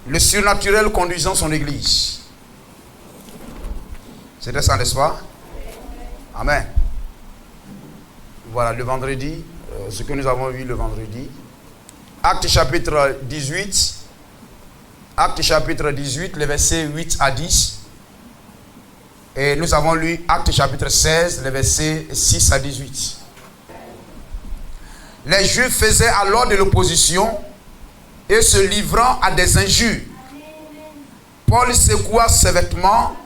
le surnaturel conduisant son église. C'était ça, n'est-ce pas? Amen. Voilà, le vendredi, ce que nous avons vu le vendredi. Actes chapitre 18. Actes chapitre 18, les versets 8 à 10. Et nous avons lu Actes chapitre 16, les versets 6 à 18. Les Juifs faisaient alors de l'opposition et se livrant à des injures. Paul secoua ses vêtements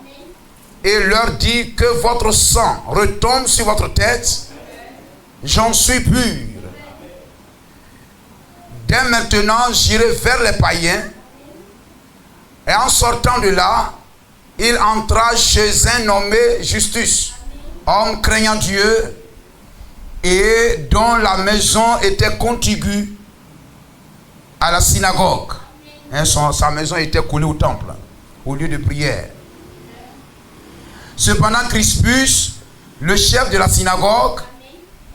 et leur dit que votre sang retombe sur votre tête. J'en suis pur. Dès maintenant, j'irai vers les païens. Et en sortant de là, il entra chez un nommé Justus, homme craignant Dieu, et dont la maison était contiguë à la synagogue. Sa maison était coulée au temple, au lieu de prière. Cependant, Crispus, le chef de la synagogue,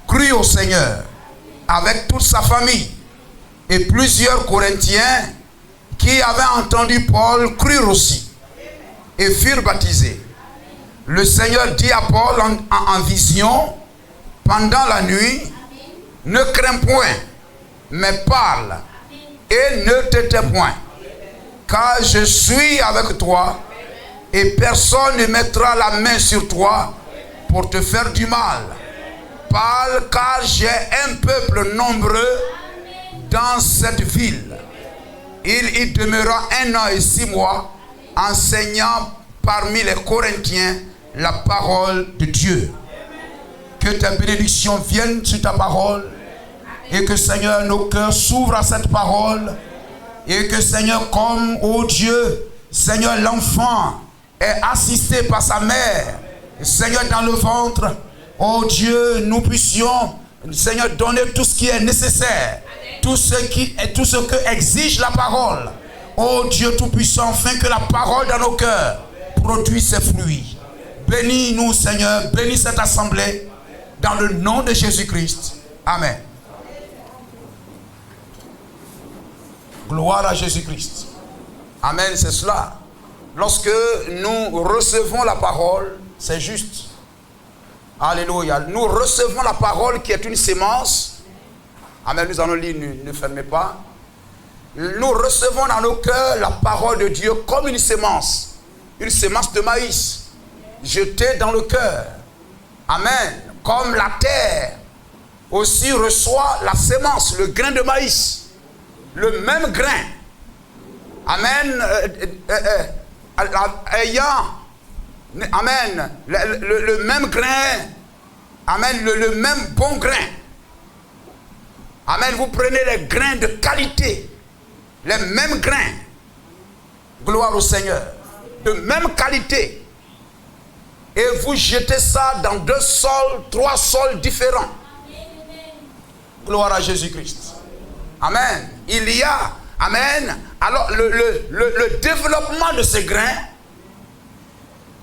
crut au Seigneur avec toute sa famille. Et plusieurs Corinthiens qui avaient entendu Paul crurent aussi et furent baptisés. Le Seigneur dit à Paul en vision pendant la nuit, ne crains point, mais parle et ne te tais point, car je suis avec toi et personne ne mettra la main sur toi pour te faire du mal. Parle, car j'ai un peuple nombreux dans cette ville. Il y demeura 1 an et 6 mois, enseignant parmi les Corinthiens la parole de Dieu. Que ta bénédiction vienne sur ta parole et que, Seigneur, nos cœurs s'ouvrent à cette parole et que, Seigneur, comme, ô Dieu, Seigneur, l'enfant est assisté par sa mère, Seigneur, dans le ventre, ô Dieu, nous puissions, Seigneur, donner tout ce qui est nécessaire, tout ce que exige la parole. Ô Dieu Tout-Puissant, afin que la parole dans nos cœurs produise ses fruits. Bénis-nous, Seigneur, bénis cette assemblée, dans le nom de Jésus-Christ. Amen. Gloire à Jésus-Christ. Amen, c'est cela. Lorsque nous recevons la parole, c'est juste. Alléluia. Nous recevons la parole qui est une sémence. Amen, nous allons lire, ne fermez pas. Nous recevons dans nos cœurs la parole de Dieu comme une sémence de maïs, jetée dans le cœur. Amen. Comme la terre aussi reçoit la sémence, le grain de maïs. Le même grain. Amen. Amen. Le même grain. Amen. Le même bon grain. Amen. Vous prenez les grains de qualité. Les mêmes grains. Gloire au Seigneur. De même qualité. Et vous jetez ça dans 2 sols, 3 sols différents. Gloire à Jésus-Christ. Amen. Il y a, amen, alors le développement de ces grains,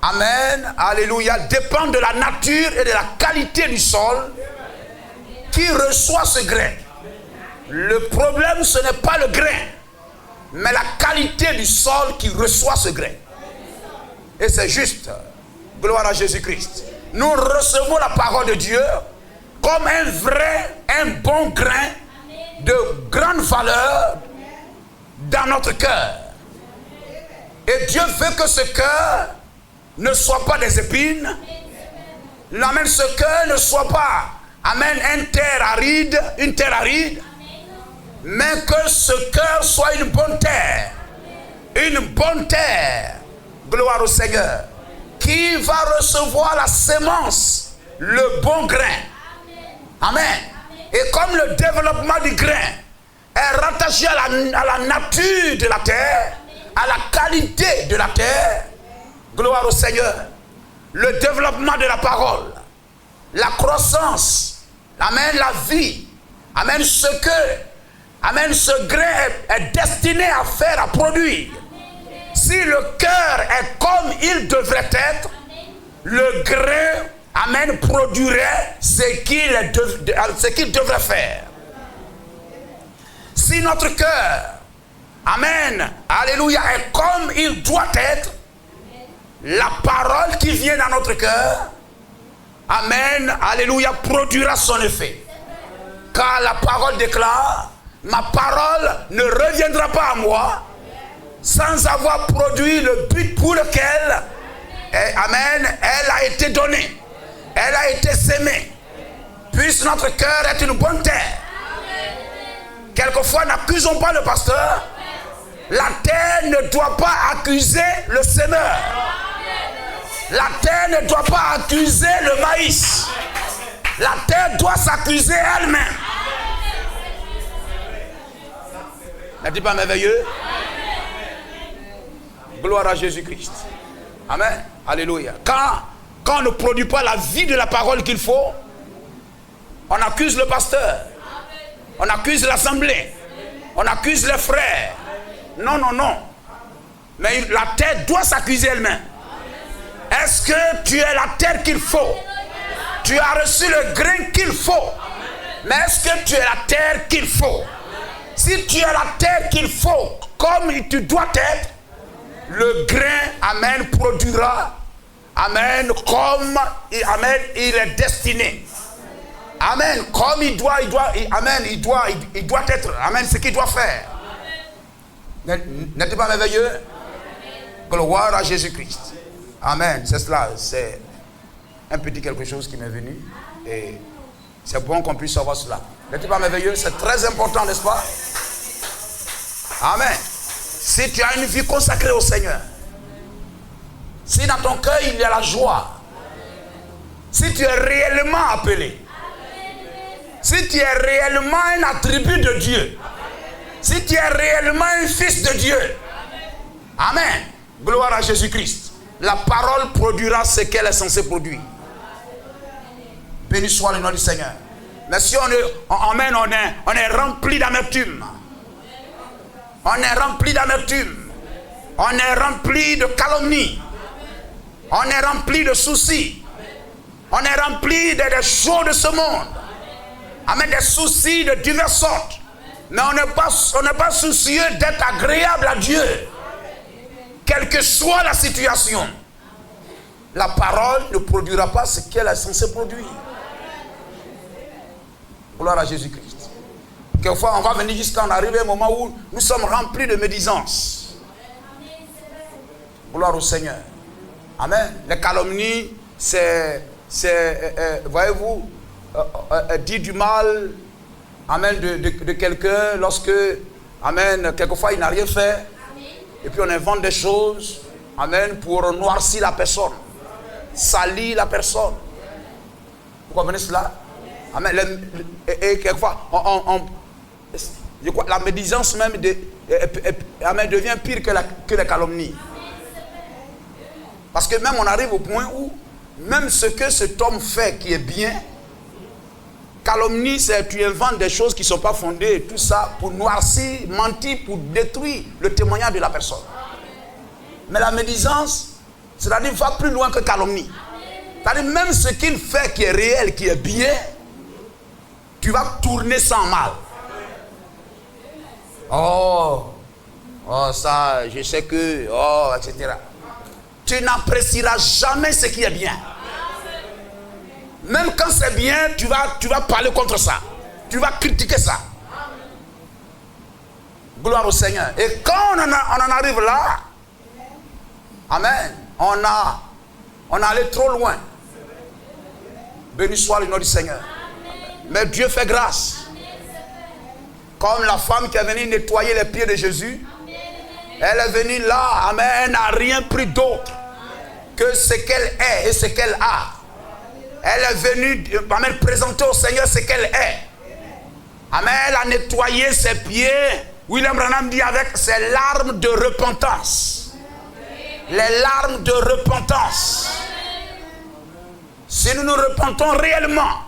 amen, alléluia, dépend de la nature et de la qualité du sol qui reçoit ce grain. Le problème, ce n'est pas le grain, mais la qualité du sol qui reçoit ce grain. Et c'est juste. Gloire à Jésus-Christ. Nous recevons la parole de Dieu comme un bon grain de grande valeur dans notre cœur. Et Dieu veut que ce cœur ne soit pas des épines. Amen, ce cœur ne soit pas, amen, une terre aride, mais que ce cœur soit une bonne terre. Une bonne terre. Gloire au Seigneur. Qui va recevoir la sémence, le bon grain. Amen. Et comme le développement du grain est rattaché à la nature de la terre, à la qualité de la terre, gloire au Seigneur, le développement de la parole, la croissance, amen, la vie, amen, ce grain est destiné à faire, à produire. Si le cœur est comme il devrait être, le grain, amen, produirait ce qu'il devrait faire. Si notre cœur, amen, Amen. Alléluia. Et comme il doit être, la parole qui vient dans notre cœur, amen, alléluia, produira son effet. Car la parole déclare, ma parole ne reviendra pas à moi sans avoir produit le but pour lequel, amen, elle a été donnée. Elle a été sémée. Puisse notre cœur être une bonne terre. Quelquefois, n'accusons pas le pasteur. La terre ne doit pas accuser le semeur. La terre ne doit pas accuser le maïs. La terre doit s'accuser elle-même. N'est-il pas merveilleux? Gloire à Jésus-Christ. Amen. Alléluia. Quand on ne produit pas la vie de la parole qu'il faut, on accuse le pasteur. On accuse l'assemblée. On accuse les frères. Non, non, non. Mais la terre doit s'accuser elle-même. Est-ce que tu es la terre qu'il faut? Tu as reçu le grain qu'il faut. Mais est-ce que tu es la terre qu'il faut? Si tu es la terre qu'il faut, comme tu dois être, le grain, amen, produira, amen, comme, amen, il est destiné. Amen, comme il doit être, amen, ce qu'il doit faire. N'êtes-vous pas merveilleux? Gloire à Jésus-Christ. Amen, c'est cela, c'est un petit quelque chose qui m'est venu et c'est bon qu'on puisse savoir cela. N'êtes-vous pas merveilleux? C'est très important, n'est-ce pas? Amen. Si tu as une vie consacrée au Seigneur, si dans ton cœur il y a la joie, si tu es réellement appelé, si tu es réellement un attribut de Dieu, si tu es réellement un fils de Dieu, amen, gloire à Jésus-Christ, la parole produira ce qu'elle est censée produire. Béni soit le nom du Seigneur. Mais si on est rempli d'amertume, on est rempli d'amertume, on est rempli de calomnie, on est rempli de soucis, on est rempli des choses de ce monde, amen, des soucis de diverses sortes, mais on n'est pas soucieux d'être agréable à Dieu, quelle que soit la situation. La parole ne produira pas ce qu'elle est censée produire. Gloire à Jésus-Christ. Quelquefois, on va venir jusqu'à en arriver à un moment où nous sommes remplis de médisance. Gloire au Seigneur. Amen. Les calomnies, voyez-vous, dire du mal, amen, de quelqu'un lorsque, amen, quelquefois il n'a rien fait. Et puis on invente des choses, amen, pour noircir la personne, salir la personne. Vous comprenez cela? Amen. Et quelquefois, je crois, la médisance même amen, devient pire que les calomnies. Parce que même on arrive au point où, même ce que cet homme fait qui est bien, calomnie, c'est tu inventes des choses qui ne sont pas fondées, tout ça pour noircir, mentir, pour détruire le témoignage de la personne. Mais la médisance, c'est-à-dire va plus loin que calomnie. C'est-à-dire même ce qu'il fait qui est réel, qui est bien, tu vas tourner sans mal. Oh, ça, je sais que, etc. Tu n'apprécieras jamais ce qui est bien. Même quand c'est bien, tu vas parler contre ça. Tu vas critiquer ça. Gloire au Seigneur. Et quand on en arrive là, amen, on a allé trop loin. Béni soit le nom du Seigneur. Mais Dieu fait grâce. Comme la femme qui est venue nettoyer les pieds de Jésus, elle est venue là, amen, elle n'a rien pris d'autre que ce qu'elle est et ce qu'elle a. Elle est venue, amen, présenter au Seigneur ce qu'elle est. Amen, elle a nettoyé ses pieds. William Branham dit avec ses larmes de repentance. Les larmes de repentance. Si nous nous repentons réellement,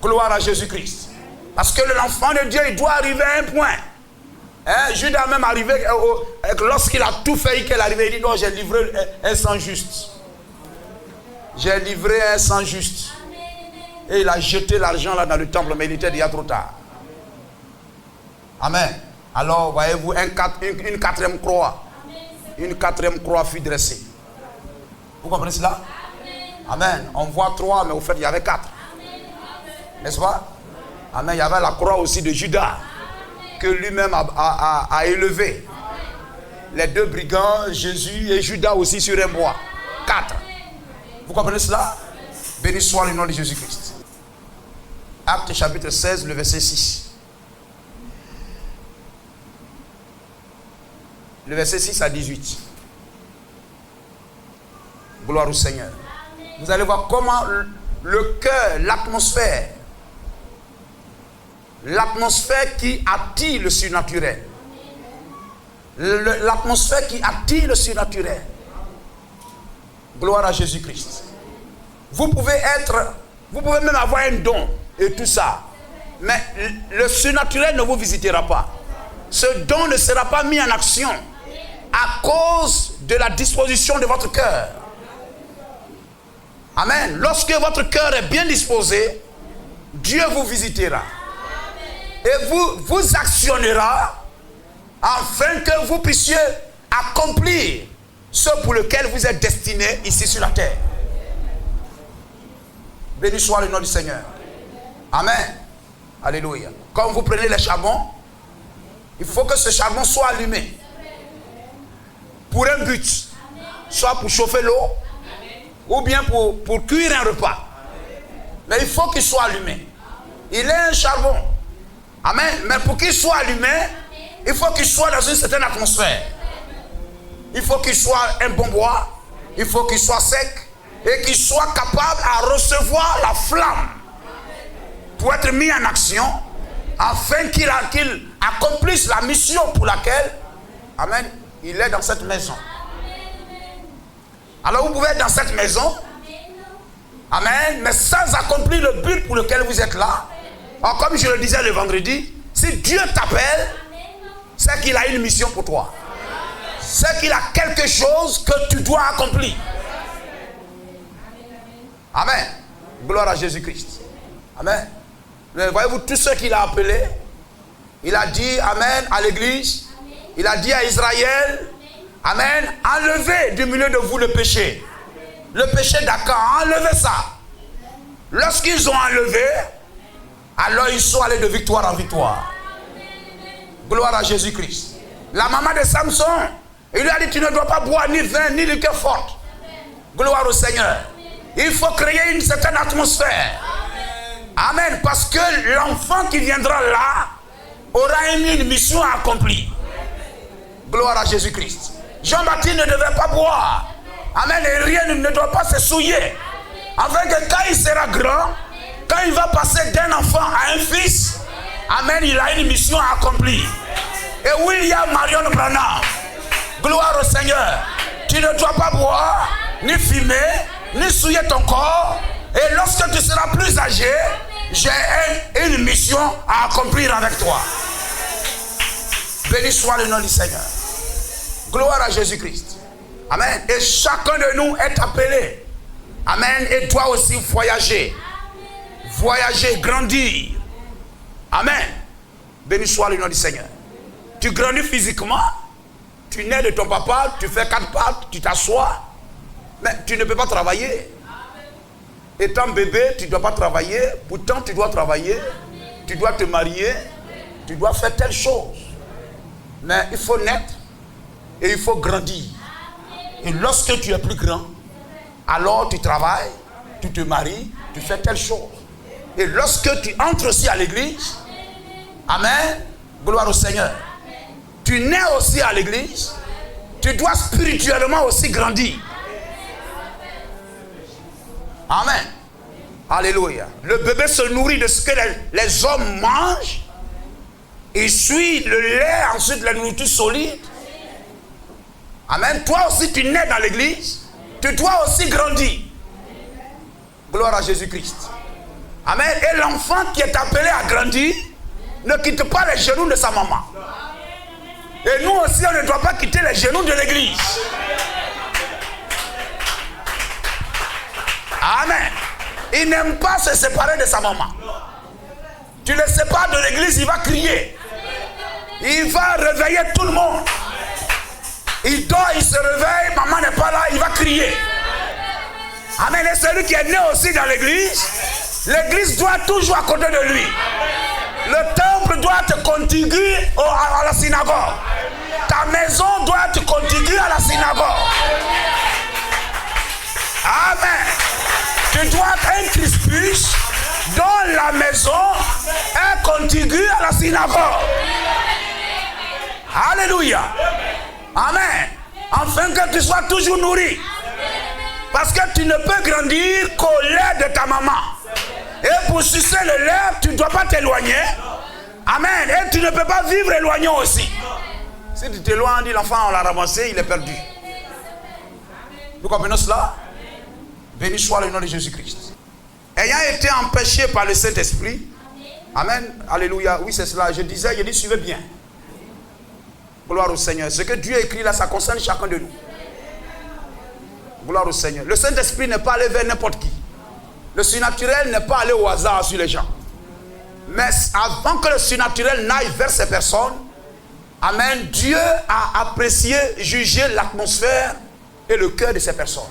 gloire à Jésus-Christ. Parce que l'enfant de Dieu, il doit arriver à un point. Judas même arrivé, lorsqu'il a tout fait, qu'il est arrivé, il dit non, j'ai livré un sang juste. J'ai livré un sang juste. Et il a jeté l'argent là dans le temple, mais il était déjà trop tard. Amen. Alors, voyez-vous, une quatrième croix. Une quatrième croix fut dressée. Vous comprenez cela? Amen. On voit 3, mais au fait, il y avait 4. N'est-ce pas? Amen. Il y avait la croix aussi de Judas, que lui-même a élevé. Les 2 brigands, Jésus et Judas aussi sur un bois. 4. Vous comprenez cela? Béni soit le nom de Jésus-Christ. Acte chapitre 16, le verset 6. Le verset 6 à 18. Gloire au Seigneur. Vous allez voir comment le cœur, l'atmosphère qui attire le surnaturel. L'atmosphère qui attire le surnaturel. Gloire à Jésus-Christ. Vous pouvez même avoir un don et tout ça. Mais le surnaturel ne vous visitera pas. Ce don ne sera pas mis en action à cause de la disposition de votre cœur. Amen. Lorsque votre cœur est bien disposé, Dieu vous visitera. Et vous actionnera afin que vous puissiez accomplir ce pour lequel vous êtes destiné ici sur la terre. Béni soit le nom du Seigneur. Amen. Alléluia. Quand vous prenez les charbons, il faut que ce charbon soit allumé. Pour un but. Soit pour chauffer l'eau, ou bien pour cuire un repas. Mais il faut qu'il soit allumé. Il est un charbon. Amen. Mais pour qu'il soit allumé, il faut qu'il soit dans une certaine atmosphère. Il faut qu'il soit un bon bois. Il faut qu'il soit sec. Et qu'il soit capable à recevoir la flamme. Pour être mis en action. Afin qu'il accomplisse la mission pour laquelle, amen, il est dans cette maison. Alors vous pouvez être dans cette maison. Amen. Mais sans accomplir le but pour lequel vous êtes là. Alors, comme je le disais le vendredi, si Dieu t'appelle, c'est qu'il a une mission pour toi. C'est qu'il a quelque chose que tu dois accomplir. Amen. Gloire à Jésus-Christ. Amen. Mais voyez-vous, tous ceux qu'il a appelés, il a dit amen à l'église. Il a dit à Israël, amen, enlevez du milieu de vous le péché. Le péché d'Akan, enlevez ça. Lorsqu'ils ont enlevé, alors ils sont allés de victoire en victoire. Gloire à Jésus-Christ. La maman de Samson, il lui a dit, tu ne dois pas boire ni vin, ni liqueur forte. Gloire au Seigneur. Il faut créer une certaine atmosphère. Amen. Parce que l'enfant qui viendra là aura une mission à accomplir. Gloire à Jésus-Christ. Jean-Baptiste ne devait pas boire. Amen. Et rien ne doit pas se souiller. Afin que quand il sera grand, quand il va passer d'un enfant à un fils, amen, il a une mission à accomplir. Et William Marion Branham, gloire au Seigneur, tu ne dois pas boire, ni fumer, ni souiller ton corps. Et lorsque tu seras plus âgé, j'ai une mission à accomplir avec toi. Béni soit le nom du Seigneur. Gloire à Jésus-Christ. Amen. Et chacun de nous est appelé. Amen. Et doit aussi voyager. Voyager, grandir. Amen. Béni soit le nom du Seigneur. Tu grandis physiquement. Tu nais de ton papa, tu fais 4 pattes, tu t'assois. Mais tu ne peux pas travailler. Étant bébé, tu ne dois pas travailler. Pourtant, tu dois travailler. Tu dois te marier. Tu dois faire telle chose. Mais il faut naître. Et il faut grandir. Et lorsque tu es plus grand, alors tu travailles, tu te maries, tu fais telle chose. Et lorsque tu entres aussi à l'église, amen, gloire au Seigneur. Tu nais aussi à l'église, tu dois spirituellement aussi grandir. Amen. Alléluia. Le bébé se nourrit de ce que les hommes mangent. Il suit le lait, ensuite la nourriture solide. Amen. Toi aussi tu nais dans l'église. Tu dois aussi grandir. Gloire à Jésus-Christ. Amen. Et l'enfant qui est appelé à grandir ne quitte pas les genoux de sa maman. Et nous aussi on ne doit pas quitter les genoux de l'église. Amen. Il n'aime pas se séparer de sa maman. Tu le sépares de l'église, il va crier. Il va réveiller tout le monde. Il dort, il se réveille, maman n'est pas là, il va crier. Amen. Et celui qui est né aussi dans l'église, l'église doit être toujours à côté de lui. Le temple doit être contigu à la synagogue. Ta maison doit être contiguë à la synagogue. Amen. Tu dois être un Crispus dont la maison est contiguë à la synagogue. Alléluia. Amen. Afin que tu sois toujours nourri. Parce que tu ne peux grandir qu'au lait de ta maman. Et pour sucer le lait, tu ne dois pas t'éloigner. Amen. Et tu ne peux pas vivre éloigné aussi. Si tu t'éloignes, dit l'enfant, on l'a ramassé, il est perdu. Nous comprenons cela? Béni soit le nom de Jésus-Christ. Ayant été empêché par le Saint-Esprit. Amen. Alléluia. Oui, c'est cela. Je dis, suivez bien. Gloire au Seigneur. Ce que Dieu a écrit là, ça concerne chacun de nous. Gloire au Seigneur. Le Saint-Esprit n'est pas allé vers n'importe qui. Le surnaturel n'est pas allé au hasard sur les gens. Mais avant que le surnaturel n'aille vers ces personnes, amen, Dieu a apprécié, jugé l'atmosphère et le cœur de ces personnes.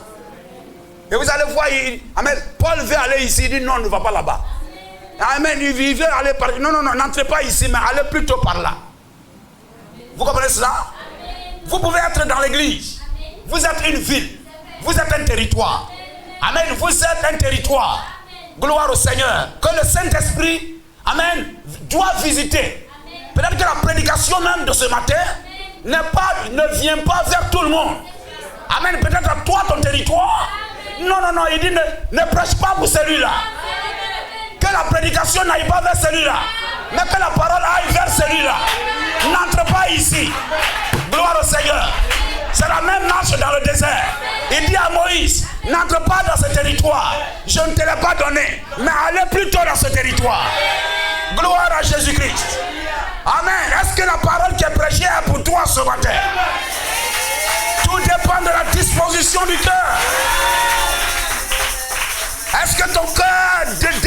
Et vous allez voir, amen, Paul veut aller ici, il dit non, ne va pas là-bas. Amen, il veut aller par là. Non, n'entrez pas ici, mais allez plutôt par là. Vous comprenez cela? Vous pouvez être dans l'église. Vous êtes une ville. Vous êtes un territoire. Amen. Vous êtes un territoire. Gloire au Seigneur. Que le Saint-Esprit, amen, doit visiter. Peut-être que la prédication même de ce matin ne vient pas vers tout le monde. Amen. Peut-être à toi, ton territoire. Non. Il dit ne prêche pas pour celui-là. Que la prédication n'aille pas vers celui-là. Mais que la parole aille vers celui-là. N'entre pas ici. Gloire au Seigneur. C'est la même marche dans le désert. Il dit à Moïse, n'entre pas dans ce territoire. Je ne te l'ai pas donné. Mais allez plutôt dans ce territoire. Gloire à Jésus-Christ. Amen. Est-ce que la parole qui est prêchée est pour toi ce matin? Tout dépend de la disposition du cœur. Est-ce que ton cœur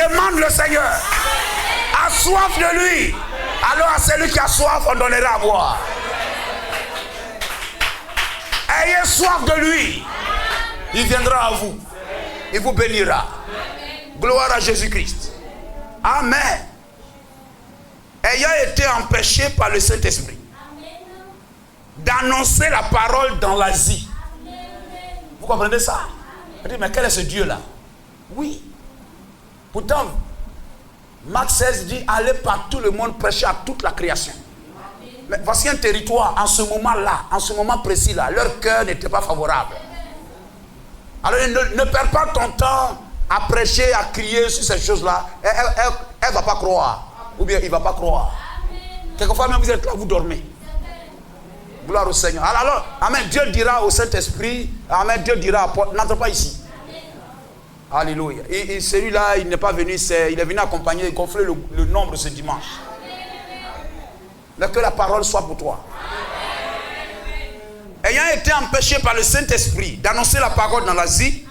demande le Seigneur? A soif de lui. Alors à celui qui a soif, on donnera à boire. Ayez soif de lui. Il viendra à vous. Il vous bénira. Gloire à Jésus-Christ. Amen. Ayant été empêché par le Saint-Esprit d'annoncer la parole dans l'Asie. Vous comprenez ça? Mais quel est ce Dieu-là? Oui. Pourtant, Marc 16 dit, allez par tout le monde prêcher à toute la création. Mais voici un territoire, en ce moment-là, en ce moment précis-là, leur cœur n'était pas favorable. Alors ne perds pas ton temps à prêcher, à crier sur ces choses-là. Elle ne va pas croire. Ou bien il ne va pas croire. Quelquefois même vous êtes là, vous dormez. Gloire au Seigneur. Alors, amen, Dieu dira au Saint-Esprit, amen, Dieu dira à Paul, n'entre pas ici. Alléluia. Et celui-là, il n'est pas venu, il est venu accompagner, gonfler le nombre ce dimanche. Mais que la parole soit pour toi. Ayant été empêché par le Saint-Esprit d'annoncer la parole dans l'Asie,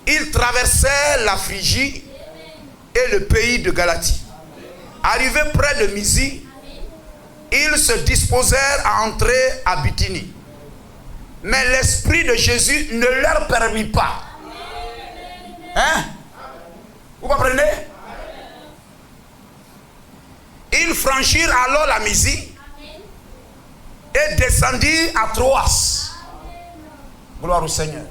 il traversait la Phrygie et le pays de Galatie. Arrivé près de Mysie, ils se disposèrent à entrer à Bithynie. Mais l'Esprit de Jésus ne leur permit pas. Hein? Vous comprenez? Ils franchirent alors la Mysie et descendirent à Troas. Gloire au Seigneur.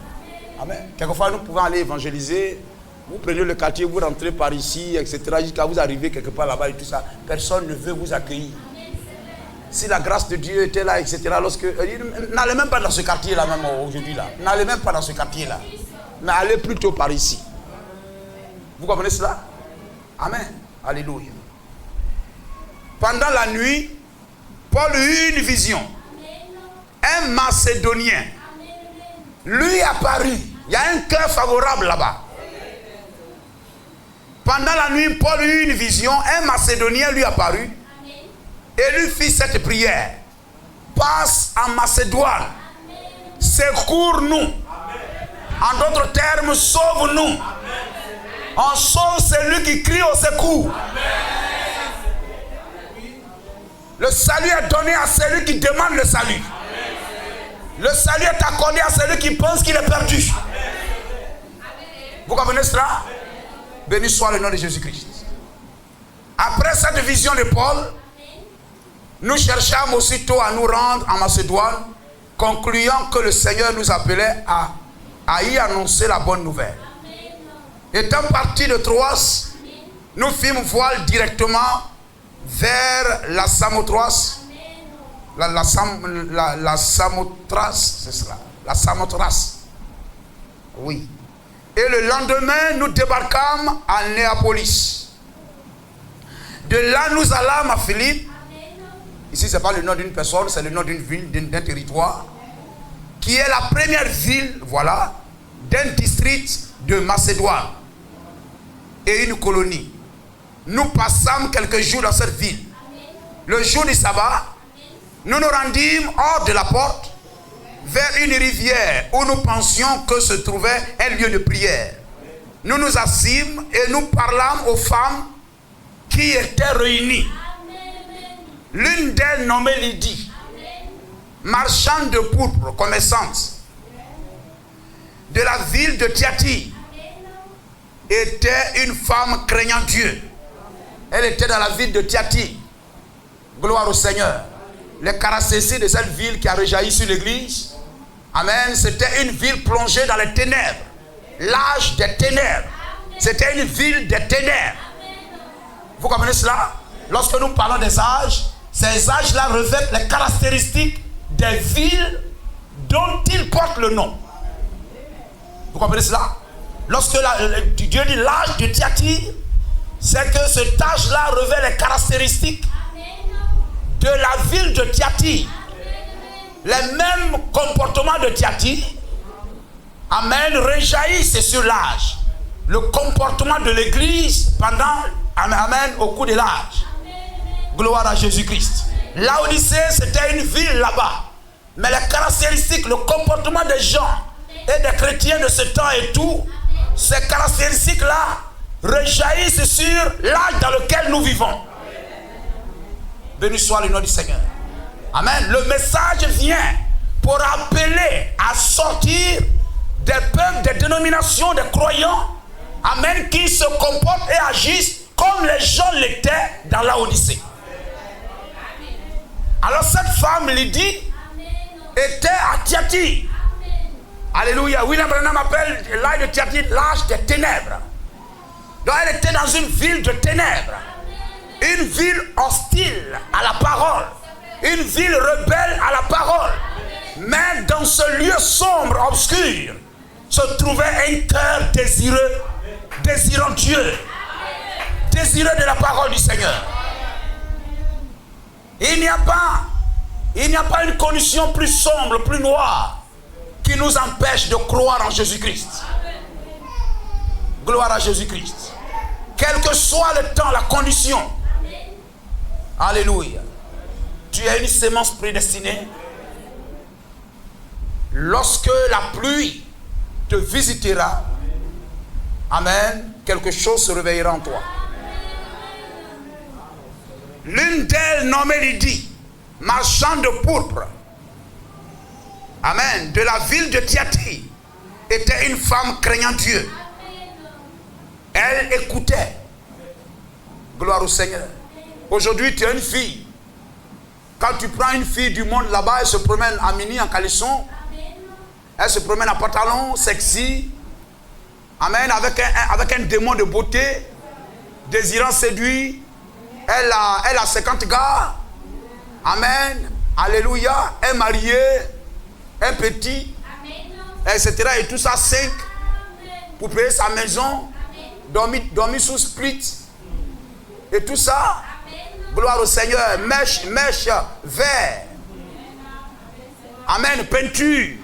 Amen. Quelquefois, nous pouvons aller évangéliser. Vous prenez le quartier, vous rentrez par ici, etc. Jusqu'à vous arriver quelque part là-bas et tout ça. Personne ne veut vous accueillir. Si la grâce de Dieu était là, etc. N'allez même pas dans ce quartier-là, même aujourd'hui là. N'allez même pas dans ce quartier-là. Mais allez plutôt par ici. Vous comprenez cela? Amen. Alléluia. Pendant la nuit, Paul eut une vision. Un Macédonien lui apparut. Il y a un cœur favorable là-bas. Pendant la nuit, Paul eut une vision. Un Macédonien lui apparut et lui fit cette prière. Passe en Macédoine. Secours-nous. En d'autres termes, sauve-nous. On sauve celui qui crie au secours. Le salut est donné à celui qui demande le salut. Le salut est accordé à celui qui pense qu'il est perdu. Vous comprenez cela? Béni soit le nom de Jésus-Christ. Après cette vision de Paul, nous cherchâmes aussitôt à nous rendre en Macédoine, concluant que le Seigneur nous appelait à y annoncer la bonne nouvelle. Étant partis de Troas, nous fîmes voile directement vers la Samothrace. La Samothrace, c'est cela. La Samothrace. Oui. Et le lendemain, nous débarquâmes à Néapolis. De là, nous allâmes à Philippe. Ici, ce n'est pas le nom d'une personne, c'est le nom d'une ville, d'un territoire, qui est la première ville, voilà, d'un district de Macédoine et une colonie. Nous passâmes quelques jours dans cette ville. Le jour du sabbat, nous nous rendîmes hors de la porte, vers une rivière où nous pensions que se trouvait un lieu de prière. Nous nous assîmes et nous parlâmes aux femmes qui étaient réunies. L'une d'elles, nommée Lydie, marchande de pourpre, commerçante, de la ville de Thyatire, était une femme craignant Dieu. Elle était dans la ville de Thyatire. Gloire au Seigneur. Les caractéristiques de cette ville qui a réjailli sur l'église, amen, c'était une ville plongée dans les ténèbres. L'âge des ténèbres. C'était une ville des ténèbres. Vous comprenez cela? Lorsque nous parlons des âges, ces âges-là revêtent les caractéristiques des villes dont ils portent le nom. Vous comprenez cela? Lorsque Dieu dit l'âge de Thyatire, c'est que cet âge-là revêt les caractéristiques de la ville de Thyatire. Les mêmes comportements de Thyatire, amen, rejaillissent sur l'âge. Le comportement de l'église pendant, amen, au cours de l'âge. Gloire à Jésus-Christ. Laodicée, c'était une ville là-bas. Mais les caractéristiques, le comportement des gens et des chrétiens de ce temps et tout, ces caractéristiques-là rejaillissent sur l'âge dans lequel nous vivons. Béni soit le nom du Seigneur. Amen. Le message vient pour appeler à sortir des peuples, des dénominations, des croyants, amen, qui se comportent et agissent comme les gens l'étaient dans Laodicée. Alors cette femme, Lydie, était à Thyatire. Alléluia. William Branham appelle l'âge de Thyatire l'âge des ténèbres. Donc elle était dans une ville de ténèbres. Une ville hostile à la parole. Une ville rebelle à la parole. Mais dans ce lieu sombre, obscur, se trouvait un cœur désireux, désirant Dieu, désireux de la parole du Seigneur. Il n'y a pas une condition plus sombre, plus noire, qui nous empêche de croire en Jésus-Christ. Gloire à Jésus-Christ. Quel que soit le temps, la condition. Alléluia. Tu es une sémence prédestinée. Lorsque la pluie te visitera, amen, quelque chose se réveillera en toi. L'une d'elles, nommée Lydie, marchande de pourpre, amen, de la ville de Thyatire, était une femme craignant Dieu. Elle écoutait. Gloire au Seigneur. Aujourd'hui, tu es une fille. Quand tu prends une fille du monde là-bas, elle se promène en mini, en caleçon. Elle se promène en pantalon, sexy. Amen, avec un démon de beauté, désirant séduire. Elle a 50 gars. Amen. Alléluia. Un marié, un petit, etc. Et tout ça, 5 pour payer sa maison, dormir sous split. Et tout ça. Gloire au Seigneur. Mèche, vert. Amen. Peinture.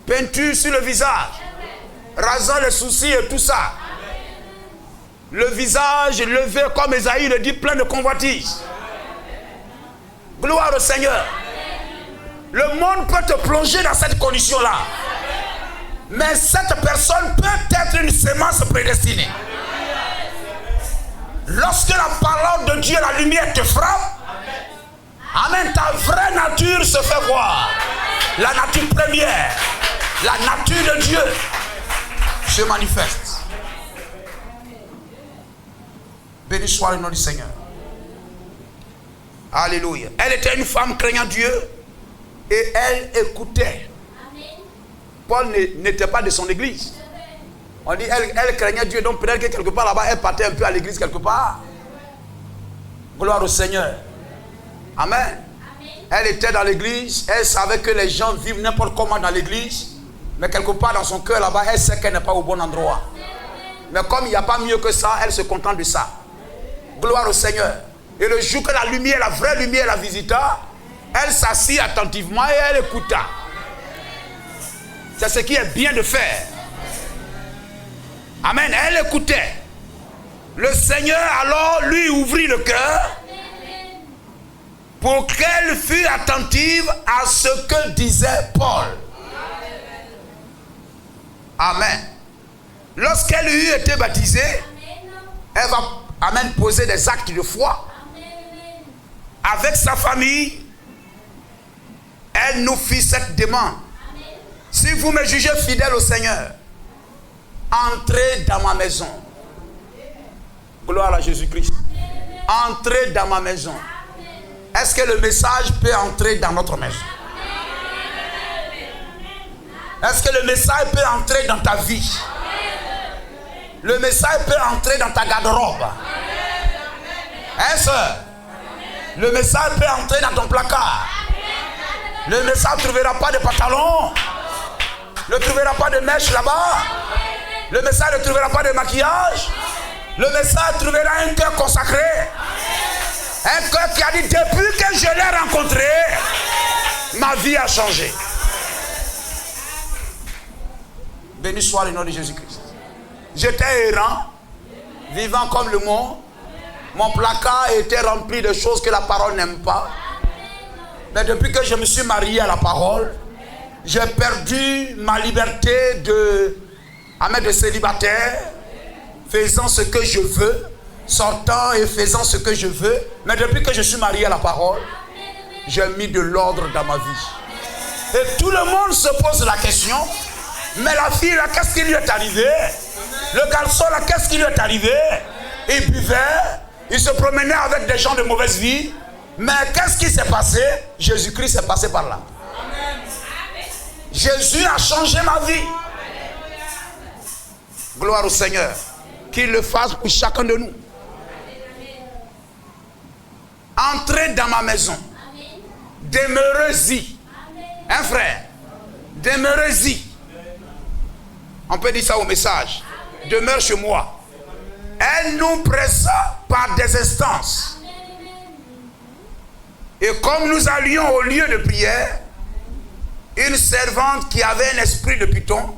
Peinture sur le visage. Rasant les sourcils et tout ça. Le visage levé comme Esaïe le dit, plein de convoitise. Gloire au Seigneur. Le monde peut te plonger dans cette condition-là. Mais cette personne peut être une sémence prédestinée. Lorsque la parole de Dieu, la lumière te frappe, Amen. Ta vraie nature se fait voir. La nature première. La nature de Dieu se manifeste. Béni soit le nom du Seigneur. Alléluia. Elle était une femme craignant Dieu et elle écoutait. Paul n'était pas de son église. On dit elle craignait Dieu, donc peut-être que quelque part là-bas, elle partait un peu à l'église quelque part. Gloire au Seigneur. Amen. Elle était dans l'église, elle savait que les gens vivent n'importe comment dans l'église, mais quelque part dans son cœur là-bas, elle sait qu'elle n'est pas au bon endroit. Mais comme il n'y a pas mieux que ça, elle se contente de ça. Gloire au Seigneur. Et le jour que la lumière, la vraie lumière la visita, elle s'assit attentivement et elle écouta. C'est ce qui est bien de faire. Amen. Elle écoutait. Le Seigneur alors lui ouvrit le cœur pour qu'elle fût attentive à ce que disait Paul. Amen. Lorsqu'elle eut été baptisée, elle va poser des actes de foi. Avec sa famille, elle nous fit cette demande. Si vous me jugez fidèle au Seigneur, entrez dans ma maison. Gloire à Jésus-Christ. Entrez dans ma maison. Est-ce que le message peut entrer dans notre maison? Est-ce que le message peut entrer dans ta vie? Le message peut entrer dans ta garde-robe. Hein, sœur? Le message peut entrer dans ton placard. Le message ne trouvera pas de pantalon. Ne trouvera pas de mèche là-bas. Le message ne trouvera pas de maquillage. Le message trouvera un cœur consacré. Un cœur qui a dit, depuis que je l'ai rencontré, ma vie a changé. Béni soit le nom de Jésus-Christ. J'étais errant, vivant comme le monde. Mon placard était rempli de choses que la parole n'aime pas. Mais depuis que je me suis marié à la parole, j'ai perdu ma liberté de célibataire, faisant ce que je veux, sortant et faisant ce que je veux. Mais depuis que je suis marié à la parole, j'ai mis de l'ordre dans ma vie. Et tout le monde se pose la question, mais la fille là, qu'est-ce qui lui est arrivé? Le garçon là, qu'est-ce qui lui est arrivé? Il buvait, il se promenait avec des gens de mauvaise vie. Mais qu'est-ce qui s'est passé? Jésus-Christ est passé par là. Jésus a changé ma vie. Gloire au Seigneur. Qu'il le fasse pour chacun de nous. Entrez dans ma maison. Demeurez-y. Hein, frère? Demeurez-y. On peut dire ça au message. Demeure chez moi. Elle nous pressa par des instances. Et comme nous allions au lieu de prière, une servante qui avait un esprit de python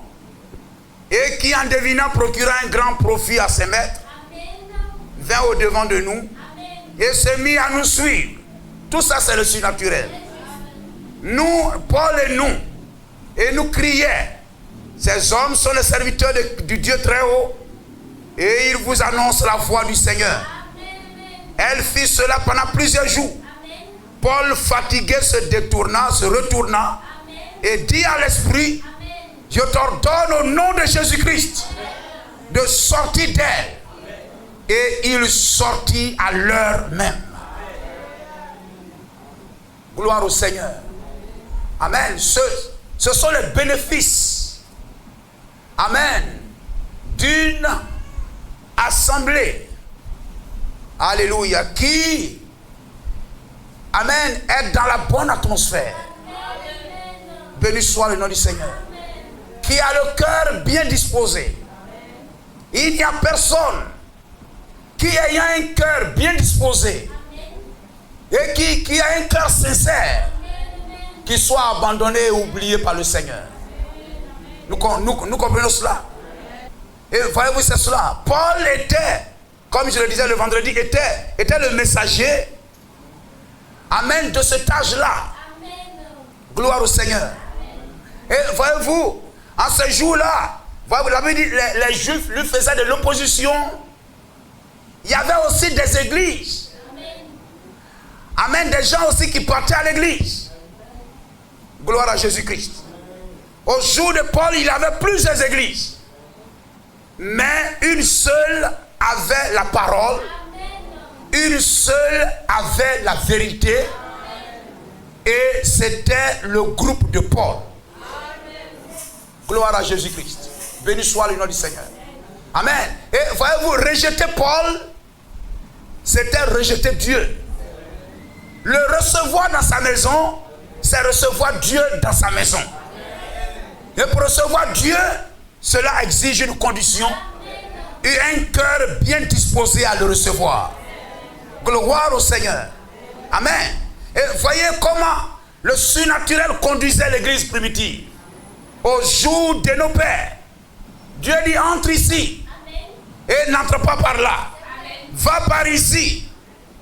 et qui en devinant procura un grand profit à ses maîtres, vint au devant de nous et se mit à nous suivre. Tout ça c'est le surnaturel. Nous, Paul et nous criait, ces hommes sont les serviteurs du Dieu très haut et ils vous annoncent la voix du Seigneur. Elle fit cela pendant plusieurs jours. Paul, fatigué, se retourna et dit à l'esprit, je t'ordonne au nom de Jésus-Christ de sortir d'elle. Et il sortit à l'heure même. Gloire au Seigneur. Amen. Ce sont les bénéfices. Amen. D'une assemblée. Alléluia. Qui, amen, est dans la bonne atmosphère. Béni soit le nom du Seigneur. Qui a le cœur bien disposé. Il n'y a personne qui ayant un cœur bien disposé et qui a un cœur sincère, qui soit abandonné et oublié par le Seigneur. Nous comprenons cela. Et voyez-vous, c'est cela. Paul était, comme je le disais le vendredi, était le messager, amen, de cet âge-là. Gloire au Seigneur. Et voyez-vous, en ce jour-là, vous l'avez dit, les Juifs lui faisaient de l'opposition. Il y avait aussi des églises. Amen. Des gens aussi qui partaient à l'église. Gloire à Jésus-Christ. Au jour de Paul, il avait plusieurs églises. Mais une seule avait la parole. Une seule avait la vérité. Et c'était le groupe de Paul. Gloire à Jésus-Christ. Béni soit le nom du Seigneur. Amen. Et voyez-vous, rejeter Paul, c'était rejeter Dieu. Le recevoir dans sa maison, c'est recevoir Dieu dans sa maison. Et pour recevoir Dieu, cela exige une condition et un cœur bien disposé à le recevoir. Gloire au Seigneur. Amen. Et voyez comment le surnaturel conduisait l'église primitive. Au jour de nos pères, Dieu dit entre ici et n'entre pas par là. Va par ici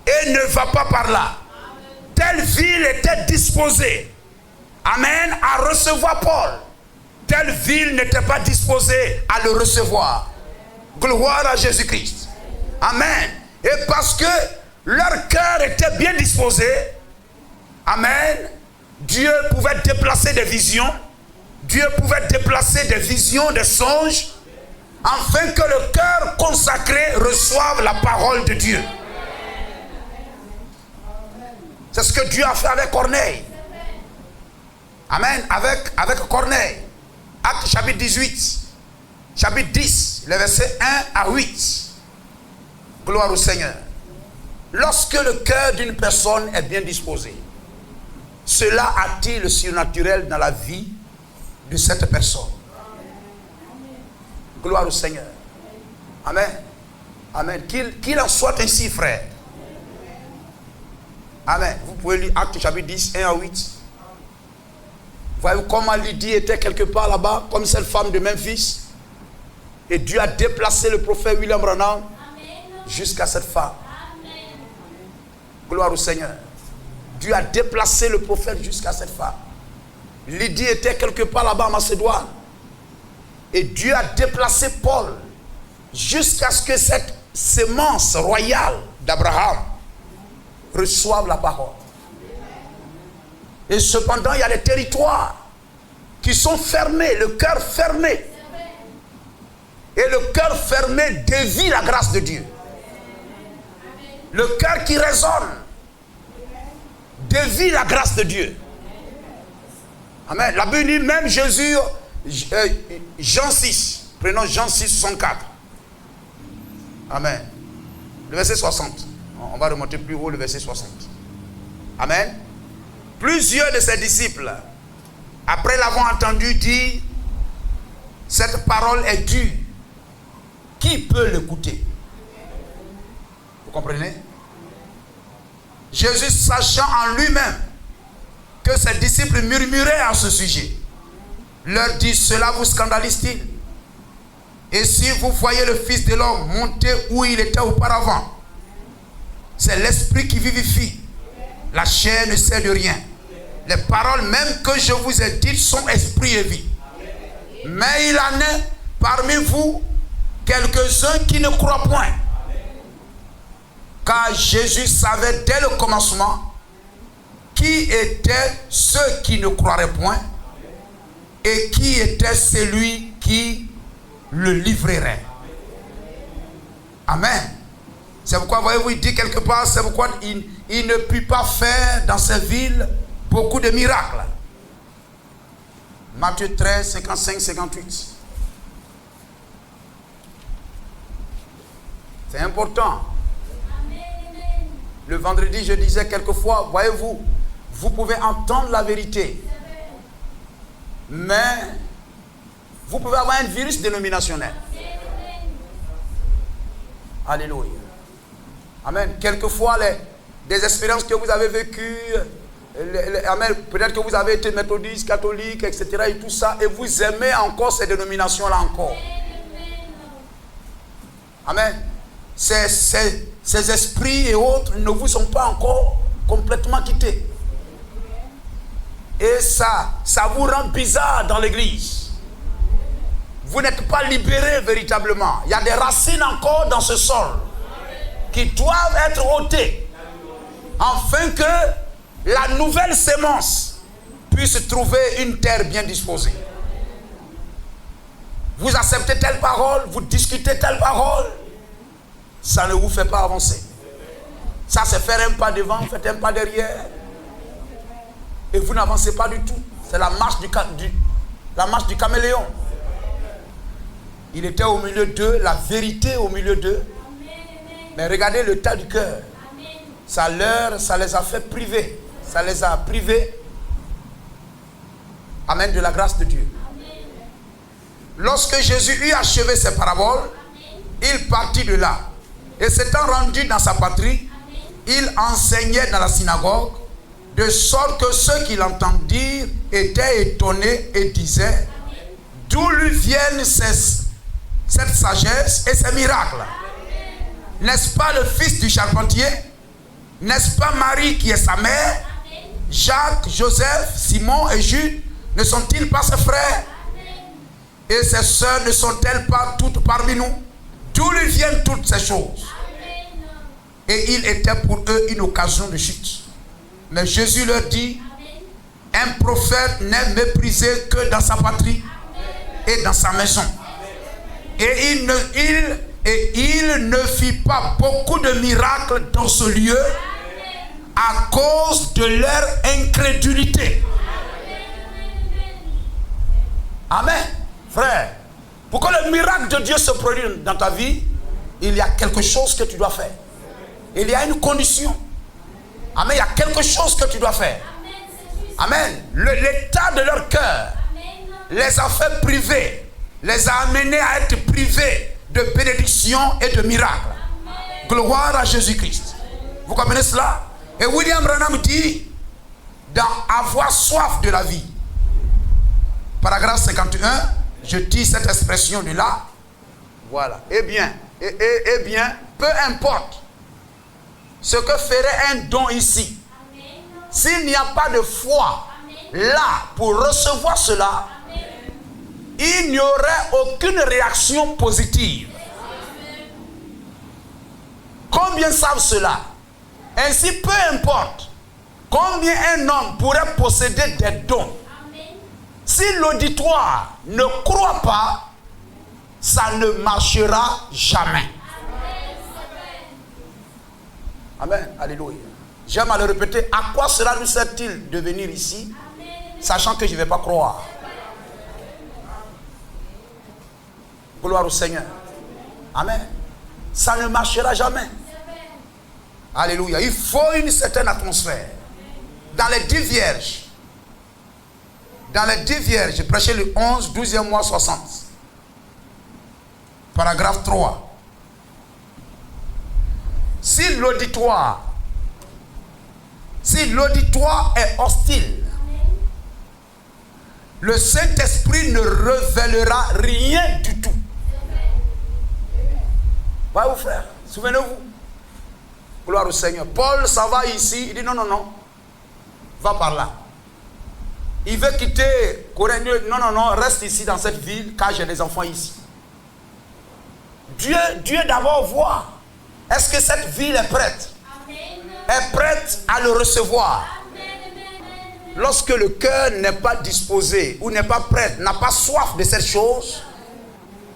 et ne va pas par là. Telle ville était disposée, amen, à recevoir Paul. Telle ville n'était pas disposée à le recevoir. Gloire à Jésus-Christ. Amen. Et parce que leur cœur était bien disposé, amen, Dieu pouvait déplacer des visions. Dieu pouvait déplacer des visions, des songes, afin que le cœur consacré reçoive la parole de Dieu. C'est ce que Dieu a fait avec Corneille. Amen. Avec Corneille. Acte chapitre 18. Chapitre 10. Les versets 1 à 8. Gloire au Seigneur. Lorsque le cœur d'une personne est bien disposé, cela attire le surnaturel dans la vie de cette personne. Gloire au Seigneur. Amen. Amen. Qu'il en soit ainsi, frère. Amen. Vous pouvez lire Acte chapitre 10, 1 à 8. Voyez-vous comment Lydie était quelque part là-bas, comme cette femme de Memphis. Et Dieu a déplacé le prophète William Branham jusqu'à cette femme. Gloire au Seigneur. Dieu a déplacé le prophète jusqu'à cette femme. Lydie était quelque part là-bas en Macédoine. Et Dieu a déplacé Paul jusqu'à ce que cette sémence royale d'Abraham reçoive la parole. Et cependant, il y a des territoires qui sont fermés, le cœur fermé. Et le cœur fermé dévie la grâce de Dieu. Le cœur qui résonne dévie la grâce de Dieu. Amen. La Bible dit même Jésus, Jean 6, prenons Jean 6, 64. Amen. Le verset 60. On va remonter plus haut, le verset 60. Amen. Plusieurs de ses disciples, après l'avoir entendu dire, cette parole est dure, qui peut l'écouter? Vous comprenez? Jésus, sachant en lui-même que ses disciples murmuraient à ce sujet, leur dit: cela vous scandalise-t-il? Et si vous voyez le Fils de l'homme monter où il était auparavant, c'est l'esprit qui vivifie, la chair ne sert de rien. Les paroles même que je vous ai dites sont esprit et vie. Mais il en est parmi vous quelques-uns qui ne croient point. Car Jésus savait dès le commencement qui étaient ceux qui ne croiraient point et qui était celui qui le livrerait. Amen. C'est pourquoi, voyez-vous, il dit quelque part, c'est pourquoi il ne put pas faire dans ces villes beaucoup de miracles. Matthieu 13, 55, 58. C'est important. Le vendredi, je disais quelquefois, voyez-vous, vous pouvez entendre la vérité, mais vous pouvez avoir un virus dénominationnel. Alléluia. Amen. Quelquefois, des expériences que vous avez vécues, amen, peut-être que vous avez été méthodiste, catholique, etc. et tout ça, et vous aimez encore ces dénominations-là encore. Amen. Ces esprits et autres ne vous sont pas encore complètement quittés. Et ça vous rend bizarre dans l'église. Vous n'êtes pas libéré véritablement. Il y a des racines encore dans ce sol qui doivent être ôtées. afin que la nouvelle sémence puisse trouver une terre bien disposée. Vous acceptez telle parole, vous discutez telle parole, ça ne vous fait pas avancer. Ça, c'est faire un pas devant, faites un pas derrière. Et vous n'avancez pas du tout. C'est la marche du caméléon. Il était au milieu d'eux, la vérité au milieu d'eux. Mais regardez le tas du cœur. Ça les a fait priver. Ça les a privés. Amen, de la grâce de Dieu. Lorsque Jésus eut achevé ses paraboles, il partit de là. Et s'étant rendu dans sa patrie, il enseignait dans la synagogue, de sorte que ceux qui l'entendirent étaient étonnés et disaient, d'où lui viennent cette sagesse et ces miracles? N'est-ce pas le fils du charpentier? N'est-ce pas Marie qui est sa mère? Jacques, Joseph, Simon et Jude, ne sont-ils pas ses frères? Et ses sœurs ne sont-elles pas toutes parmi nous? D'où lui viennent toutes ces choses? Et il était pour eux une occasion de chute. Mais Jésus leur dit, un prophète n'est méprisé que dans sa patrie et dans sa maison. Et il ne fit pas beaucoup de miracles dans ce lieu à cause de leur incrédulité. Amen. Frère, pour que le miracle de Dieu se produise dans ta vie, il y a quelque chose que tu dois faire. Il y a une condition. Amen. Il y a quelque chose que tu dois faire. Amen. L'état de leur cœur les a fait priver, les a amenés à être privés de bénédictions et de miracles. Gloire à Jésus-Christ. Vous comprenez cela? Et William Branham dit, avoir soif de la vie. Paragraphe 51, je dis cette expression de là. Voilà. Eh bien, peu importe ce que ferait un don ici, s'il n'y a pas de foi là pour recevoir cela, il n'y aurait aucune réaction positive. Combien savent cela? Ainsi, peu importe combien un homme pourrait posséder des dons, si l'auditoire ne croit pas, ça ne marchera jamais. Amen. Alléluia. J'aime à le répéter. À quoi cela nous sert-il de venir ici, sachant que je ne vais pas croire? Gloire au Seigneur. Amen. Ça ne marchera jamais. Alléluia. Il faut une certaine atmosphère. Dans les 10 vierges, j'ai prêché le 11, 12e mois 60. Paragraphe 3. Si l'auditoire est hostile, le Saint-Esprit ne révélera rien du tout. Voyez-vous, frère, souvenez-vous. Gloire au Seigneur. Paul s'en va ici, il dit non, va par là. Il veut quitter Corinthe, non, reste ici dans cette ville, car j'ai des enfants ici. Dieu d'abord voit. Est-ce que cette ville est prête? Est prête à le recevoir? Lorsque le cœur n'est pas disposé ou n'est pas prêt, n'a pas soif de cette chose,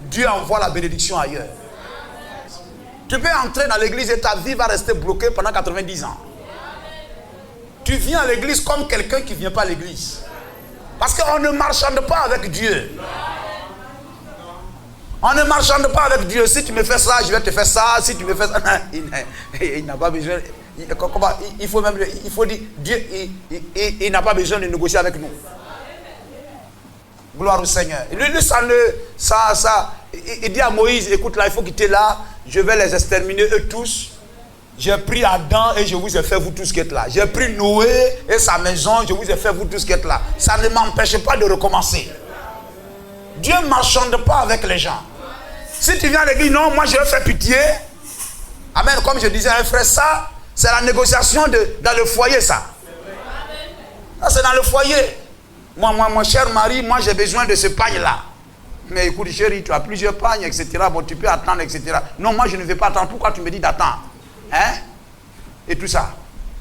Dieu envoie la bénédiction ailleurs. Tu peux entrer dans l'église et ta vie va rester bloquée pendant 90 ans. Tu viens à l'église comme quelqu'un qui ne vient pas à l'église. Parce qu'on ne marchande pas avec Dieu. On ne marchande pas avec Dieu. Si tu me fais ça, je vais te faire ça. Si tu me fais ça, il n'a pas besoin. Il faut dire, Dieu, il n'a pas besoin de négocier avec nous. Gloire au Seigneur. Lui, il dit à Moïse, écoute là, il faut quitter là. Je vais les exterminer eux tous. J'ai pris Adam et je vous ai fait vous tous qui êtes là. J'ai pris Noé et sa maison, je vous ai fait vous tous qui êtes là. Ça ne m'empêche pas de recommencer. Dieu ne marchande pas avec les gens. Si tu viens à l'église, non, moi je vais faire pitié. Amen. Comme je disais à un frère, ça, c'est la négociation dans le foyer, ça. Ça, c'est dans le foyer. Moi, mon cher mari, moi j'ai besoin de ce pagne-là. Mais écoute, chérie, tu as plusieurs pagnes, etc. Bon, tu peux attendre, etc. Non, moi je ne vais pas attendre. Pourquoi tu me dis d'attendre? Hein? Et tout ça.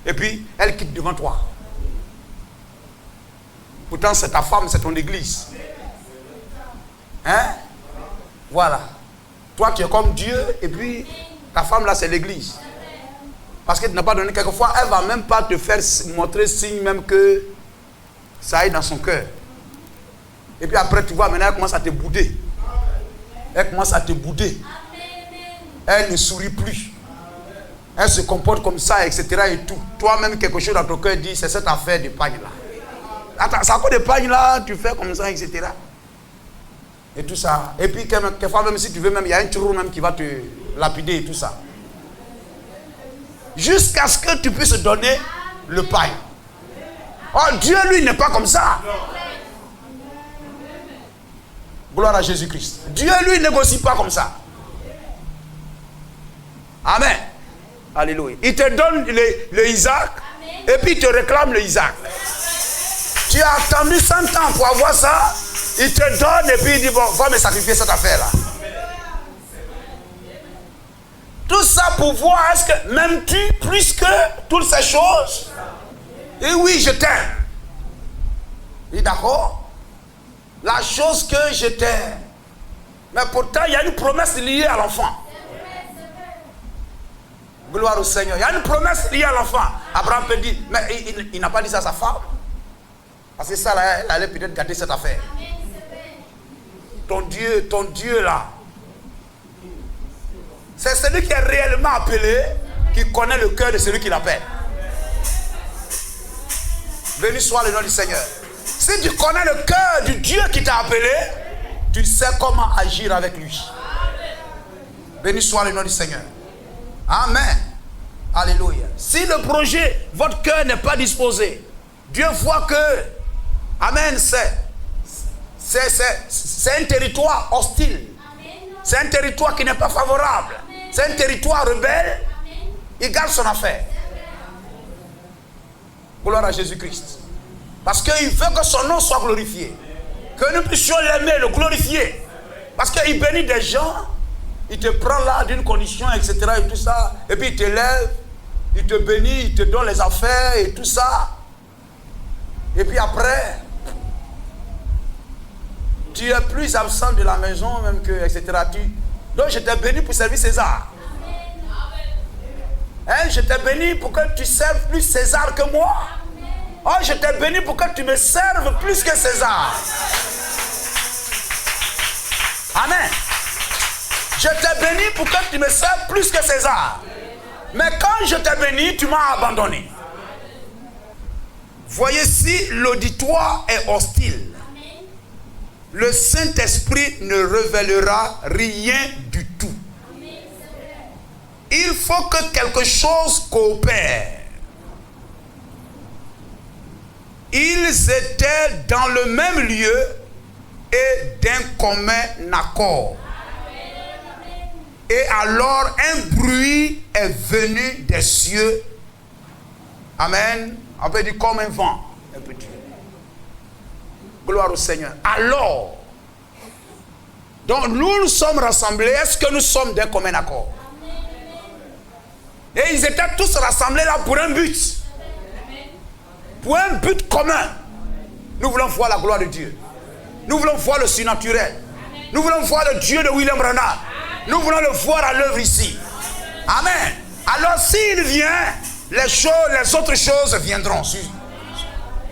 et puis elle quitte devant toi. Pourtant c'est ta femme, c'est ton église. Hein? Voilà. Toi tu es comme Dieu et puis ta femme là c'est l'église. Parce que tu n'as pas donné quelquefois, elle ne va même pas te faire montrer signe même que ça aille dans son cœur. Et puis après tu vois, maintenant elle commence à te bouder. Elle commence à te bouder. Elle ne sourit plus. Elle se comporte comme ça, etc. et tout. Toi-même, quelque chose dans ton cœur dit, c'est cette affaire de pagne là. Attends, c'est à cause de pagne là, tu fais comme ça, etc. Et tout ça. Et puis, quelquefois, même si tu veux, même, il y a un tourou même qui va te lapider et tout ça. Jusqu'à ce que tu puisses donner le pagne. Oh, Dieu, lui, n'est pas comme ça. Gloire à Jésus-Christ. Dieu, lui, négocie pas comme ça. Amen. Alléluia. Il te donne le Isaac. Amen. Et puis il te réclame le Isaac. Amen. Tu as attendu 100 ans pour avoir ça. Il te donne et puis il dit bon, va me sacrifier cette affaire-là. Tout ça pour voir est-ce que m'aimes-tu plus que toutes ces choses? Et oui, je t'aime. Et d'accord? La chose que je t'aime. Mais pourtant, il y a une promesse liée à l'enfant. Gloire au Seigneur. Il y a une promesse liée à l'enfant. Abraham peut dire, mais il n'a pas dit ça à sa femme. Parce que ça, là, elle allait peut-être garder cette affaire. Ton Dieu là. C'est celui qui est réellement appelé, qui connaît le cœur de celui qui l'appelle. Béni soit le nom du Seigneur. Si tu connais le cœur du Dieu qui t'a appelé, tu sais comment agir avec lui. Béni soit le nom du Seigneur. Amen. Alléluia. Si le projet, votre cœur n'est pas disposé, Dieu voit que, amen, c'est un territoire hostile. C'est un territoire qui n'est pas favorable. C'est un territoire rebelle. Il garde son affaire. Gloire à Jésus-Christ. Parce qu'il veut que son nom soit glorifié. Que nous puissions l'aimer, le glorifier. Parce qu'il bénit des gens. Il te prend là d'une condition, etc. et tout ça. Et puis il te lève, il te bénit, il te donne les affaires et tout ça. Et puis après, tu es plus absent de la maison même que, etc. Donc je t'ai béni pour servir César. Hein, je t'ai béni pour que tu serves plus César que moi. Oh, je t'ai béni pour que tu me serves plus que César. Amen. Je t'ai béni pour que tu me serves plus que César. Mais quand je t'ai béni, tu m'as abandonné. Voyez, si l'auditoire est hostile, le Saint-Esprit ne révélera rien du tout. Il faut que quelque chose coopère. Ils étaient dans le même lieu et d'un commun accord. Et alors un bruit est venu des cieux. Amen. On peut dire comme un vent. Un petit. Gloire au Seigneur. Alors, donc nous sommes rassemblés. Est-ce que nous sommes d'un commun accord? Et ils étaient tous rassemblés là pour un but. Pour un but commun. Nous voulons voir la gloire de Dieu. Nous voulons voir le surnaturel. Nous voulons voir le Dieu de William Branham. Nous voulons le voir à l'œuvre ici. Amen. Alors s'il vient, les autres choses viendront,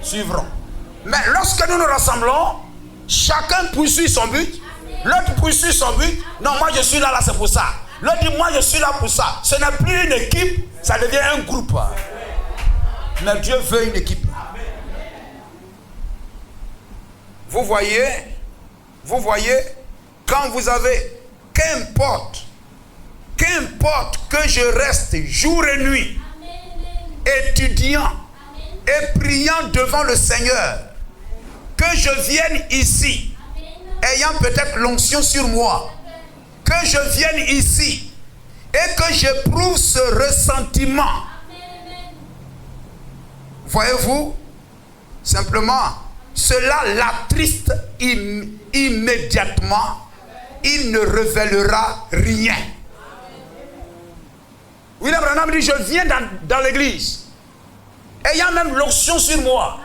suivront. Mais lorsque nous nous rassemblons, chacun poursuit son but. L'autre poursuit son but. Non, moi je suis là, c'est pour ça. L'autre dit, moi je suis là pour ça. Ce n'est plus une équipe, ça devient un groupe. Mais Dieu veut une équipe. Vous voyez, quand vous avez, qu'importe que je reste jour et nuit, étudiant et priant devant le Seigneur, que je vienne ici, ayant peut-être l'onction sur moi, que je vienne ici et que j'éprouve ce ressentiment. Voyez-vous, simplement, cela l'attriste immédiatement. Il ne révélera rien. William Branham dit, je viens dans l'église. ayant même l'onction sur moi.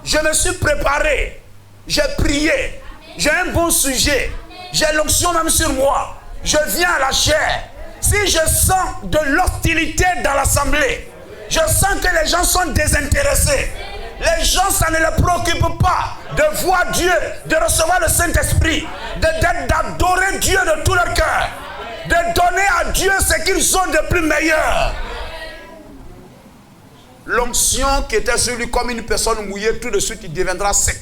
Je me suis préparé, j'ai prié, j'ai un bon sujet, j'ai l'onction même sur moi. Je viens à la chair. Si je sens de l'hostilité dans l'assemblée, je sens que les gens sont désintéressés. Les gens, ça ne les préoccupe pas de voir Dieu, de recevoir le Saint-Esprit, d'adorer Dieu de tout leur cœur, de donner à Dieu ce qu'ils ont de plus meilleur. L'onction qui était sur lui comme une personne mouillée, tout de suite il deviendra sec.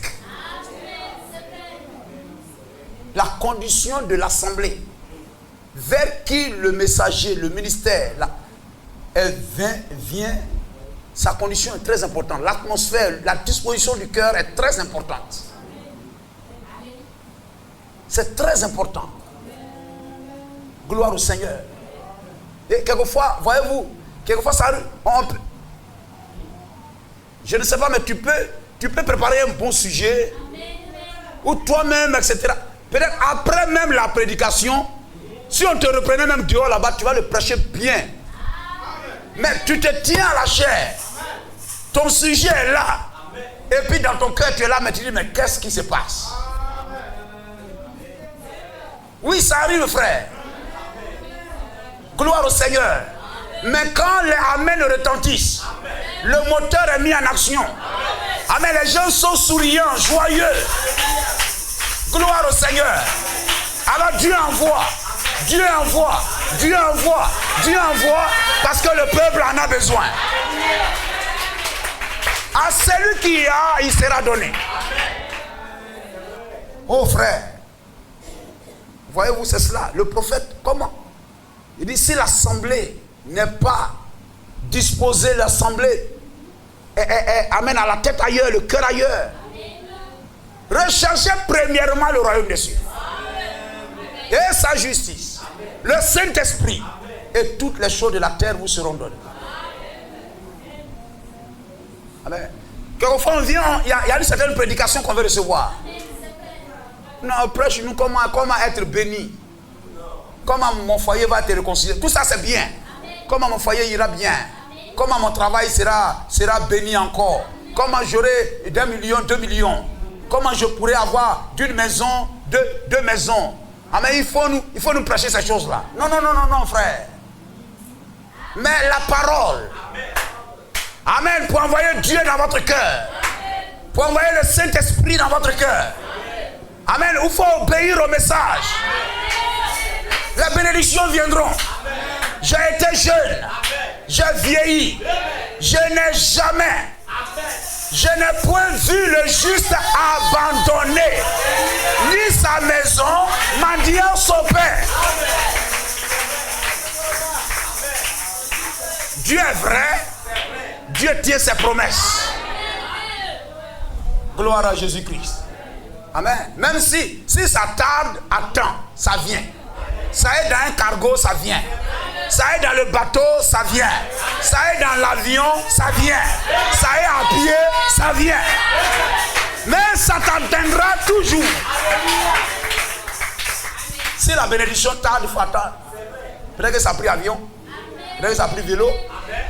La condition de l'assemblée, vers qui le messager, le ministère, vient, sa condition est très importante. L'atmosphère, la disposition du cœur est très importante. C'est très important. Gloire au Seigneur. Et quelquefois, voyez-vous, quelquefois ça arrive. Je ne sais pas, mais tu peux préparer un bon sujet, ou toi-même, etc. Peut-être après même la prédication, si on te reprenait même dehors là-bas, tu vas le prêcher bien. Mais tu te tiens à la chair. Ton sujet est là. Et puis dans ton cœur, tu es là, mais tu dis, mais qu'est-ce qui se passe? Oui, ça arrive, frère. Gloire au Seigneur. Mais quand les amens retentissent, le moteur est mis en action. Amen. Les gens sont souriants, joyeux. Gloire au Seigneur. Alors Dieu envoie. Dieu envoie. Dieu envoie. Dieu envoie. Parce que le peuple en a besoin. À celui qui a, il sera donné. Oh frère. Voyez-vous, c'est cela. Le prophète, comment? Il dit, si l'assemblée n'est pas disposée, l'assemblée amène à la tête ailleurs, le cœur ailleurs. Recherchez premièrement le royaume des cieux et sa justice, le Saint-Esprit, et toutes les choses de la terre vous seront données. Amen. Quelquefois on vient, il y a une certaine prédication qu'on veut recevoir. Non, prêche nous comment être béni. Comment mon foyer va être réconcilié. Tout ça c'est bien. Comment mon foyer ira bien. Comment mon travail sera béni encore. Comment j'aurai 1 million, 2 millions. Comment je pourrai avoir d'une maison, deux maisons. Ah mais il faut nous prêcher ces choses-là. Non, frère. Mais la parole. Amen. Pour envoyer Dieu dans votre cœur. Pour envoyer le Saint-Esprit dans votre cœur. Amen. Il faut obéir au message. Les bénédictions viendront. J'ai été jeune. J'ai vieilli. Je n'ai jamais. Je n'ai point vu le juste abandonné, ni sa maison, mendiant son pain. Dieu est vrai. Dieu tient ses promesses. Gloire à Jésus-Christ. Amen. Même si ça tarde, attends, ça vient. Ça est dans un cargo, ça vient. Ça est dans le bateau, ça vient. Ça est dans l'avion, ça vient. Ça est à pied, ça vient. Mais ça t'atteindra toujours. Si la bénédiction tarde, il faut attendre. Peut-être que ça a pris avion. Peut-être que ça a pris vélo.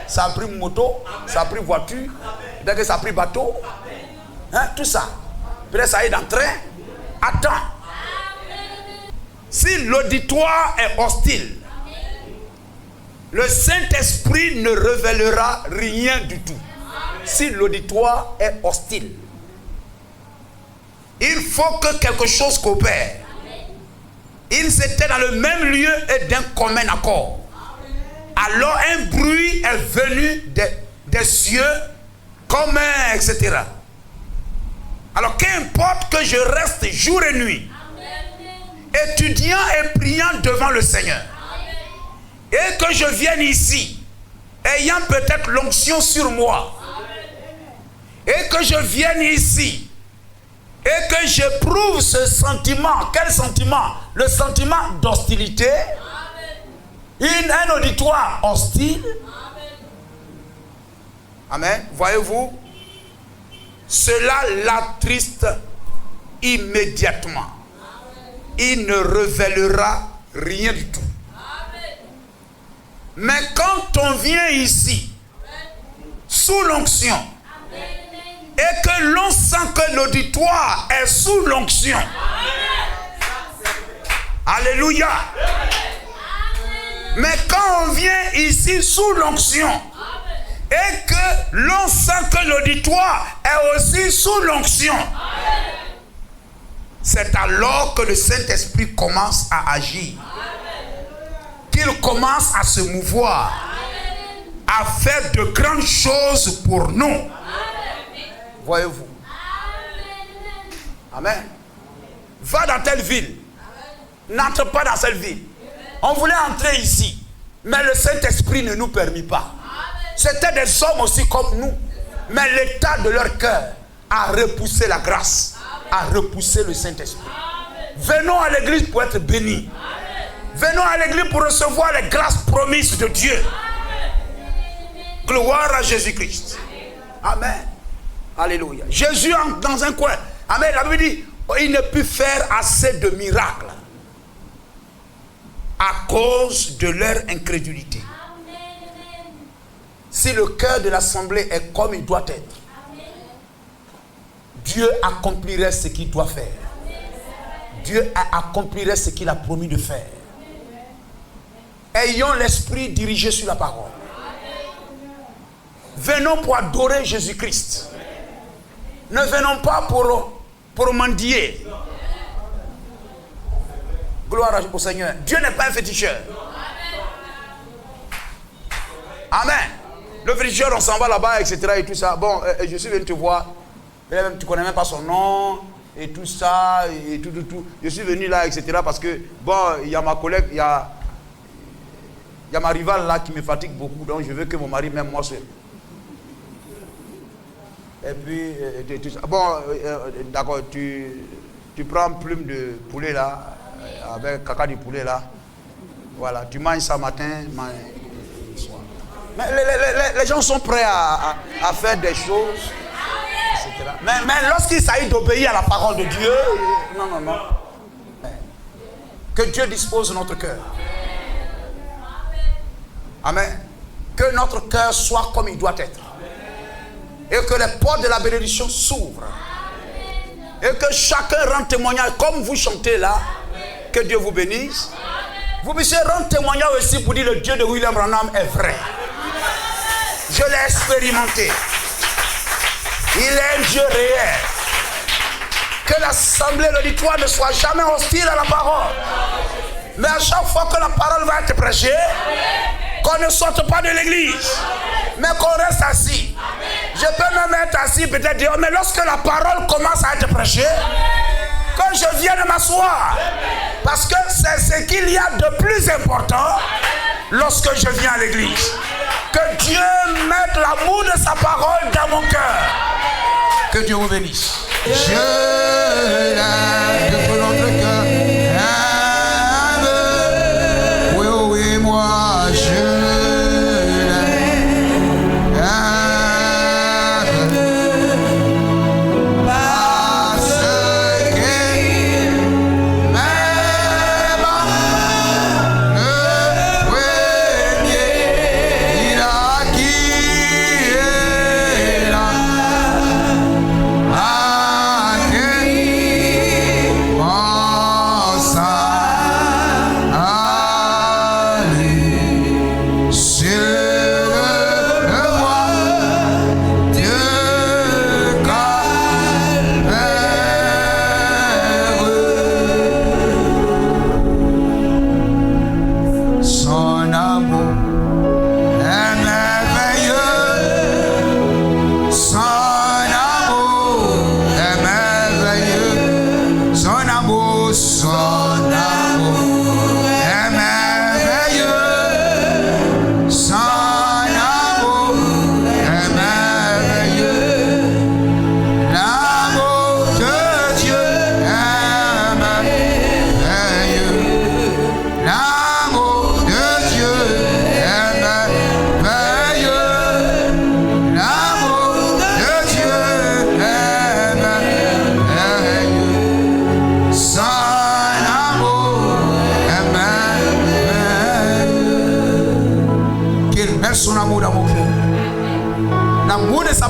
Ça a pris moto. Ça a pris voiture. Peut-être que ça a pris bateau. Hein, tout ça. Peut-être que ça est dans le train. Attends. Si l'auditoire est hostile, le Saint-Esprit ne révélera rien du tout. Si l'auditoire est hostile, il faut que quelque chose coopère. Ils étaient dans le même lieu et d'un commun accord. Alors un bruit est venu des cieux, commun, etc. Alors qu'importe que je reste jour et nuit, étudiant et priant devant le Seigneur, et que je vienne ici, ayant peut-être l'onction sur moi, et que je vienne ici, et que j'éprouve ce sentiment. Quel sentiment? Le sentiment d'hostilité. Un auditoire hostile. Amen. Voyez-vous, cela l'attriste immédiatement. Il ne révélera rien du tout. Mais quand on vient ici, sous l'onction. Et que l'on sent que l'auditoire est sous l'onction. Alléluia. Mais quand on vient ici sous l'onction, et que l'on sent que l'auditoire est aussi sous l'onction, c'est alors que le Saint-Esprit commence à agir. Qu'il commence à se mouvoir, à faire de grandes choses pour nous. Voyez-vous. Amen. Va dans telle ville. N'entre pas dans cette ville. On voulait entrer ici, mais le Saint-Esprit ne nous permit pas. C'était des hommes aussi comme nous, mais l'état de leur cœur a repoussé la grâce, a repoussé le Saint-Esprit. Venons à l'église pour être bénis. Venons à l'église pour recevoir les grâces promises de Dieu. Gloire à Jésus-Christ. Amen. Alléluia. Jésus entre dans un coin. Amen. La Bible dit, il ne put faire assez de miracles à cause de leur incrédulité. Si le cœur de l'assemblée est comme il doit être, Dieu accomplirait ce qu'il doit faire. Dieu accomplirait ce qu'il a promis de faire. Ayons l'esprit dirigé sur la parole. Venons pour adorer Jésus-Christ. Ne venons pas pour mendier. Gloire au Seigneur. Dieu n'est pas un féticheur. Amen. Le féticheur, on s'en va là-bas, etc. et tout ça. Bon, je suis venu te voir. Tu ne connais même pas son nom. Et tout ça, et tout. Je suis venu là, etc. Parce que, bon, il y a ma collègue, il y a ma rivale là qui me fatigue beaucoup. Donc, je veux que mon mari m'aime moi seul. Et puis, tout ça. Bon, d'accord, tu prends une plume de poulet là, avec caca de poulet là. Voilà, tu manges ça matin, soir. Mais les gens sont prêts à faire des choses, etc. Mais lorsqu'il s'agit d'obéir à la parole de Dieu, non. Que Dieu dispose notre cœur. Amen. Que notre cœur soit comme il doit être. Et que les portes de la bénédiction s'ouvrent. Et que chacun rende témoignage, comme vous chantez là, que Dieu vous bénisse. Vous puissiez rendre témoignage aussi pour dire le Dieu de William Branham est vrai. Je l'ai expérimenté. Il est un Dieu réel. Que l'assemblée, l'auditoire ne soit jamais hostile à la parole. Mais à chaque fois que la parole va être prêchée, qu'on ne sorte pas de l'église, mais qu'on reste assis. Je peux même être assis peut-être dehors, mais lorsque la parole commence à être prêchée, que je vienne m'asseoir. Parce que c'est ce qu'il y a de plus important lorsque je viens à l'église. Que Dieu mette l'amour de sa parole dans mon cœur. Que Dieu vous bénisse. Je l'aime de tout notre cœur. Oui, moi je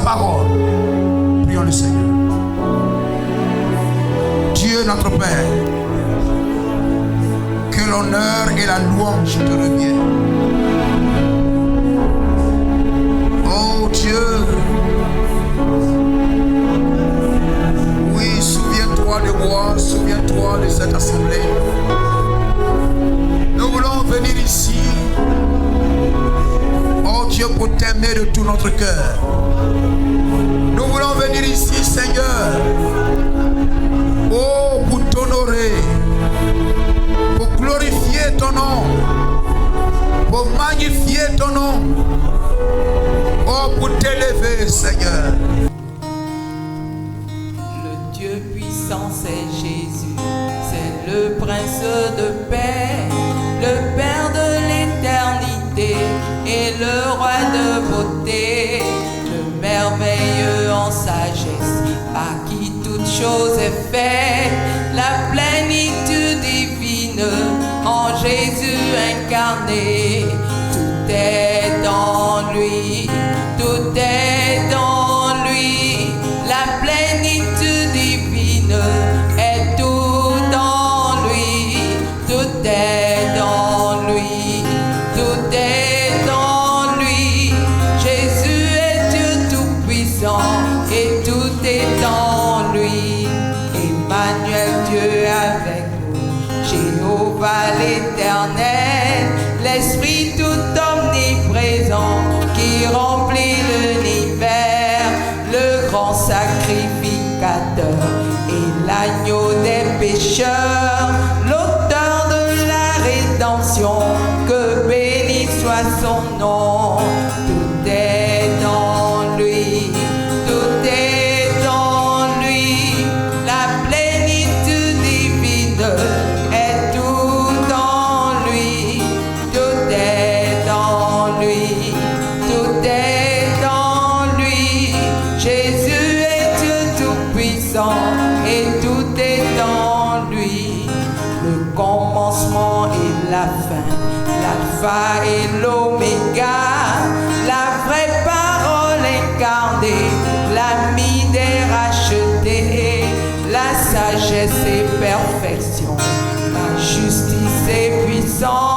parole. Prions le Seigneur. Dieu notre Père, que l'honneur et la louange te reviennent. Oh Dieu, oui, souviens-toi de moi, souviens-toi de cette assemblée. Nous voulons venir ici, oh Dieu, pour t'aimer de tout notre cœur. Nous voulons venir ici, Seigneur, oh, pour t'honorer, pour glorifier ton nom, pour magnifier ton nom, oh, pour t'élever, Seigneur. Le Dieu puissant, c'est Jésus, c'est le Prince de paix, le Père de l'éternité et le Roi de beauté, le merveilleux en sagesse, par qui toute chose est faite, la plénitude divine en Jésus incarné. Tout est dans lui, tout est dans lui, la plénitude divine est tout dans lui, tout est dans lui, tout est dans lui. Jésus est Dieu tout-puissant et tout est en lui. Emmanuel, Dieu avec nous, Jéhovah l'Éternel, l'Esprit tout omniprésent qui remplit l'univers, le grand sacrificateur et l'agneau des pécheurs, l'auteur de la rédemption, que béni soit son nom. Tout est dans lui, tout est dans lui, la plénitude divine est tout dans lui, tout est dans lui, tout est dans lui. Jésus est Dieu tout-puissant et tout est dans lui. Le commencement et la fin, l'alpha et l'oméga, la vraie parole incarnée, l'ami des rachetés, la sagesse et perfection, la justice et puissance.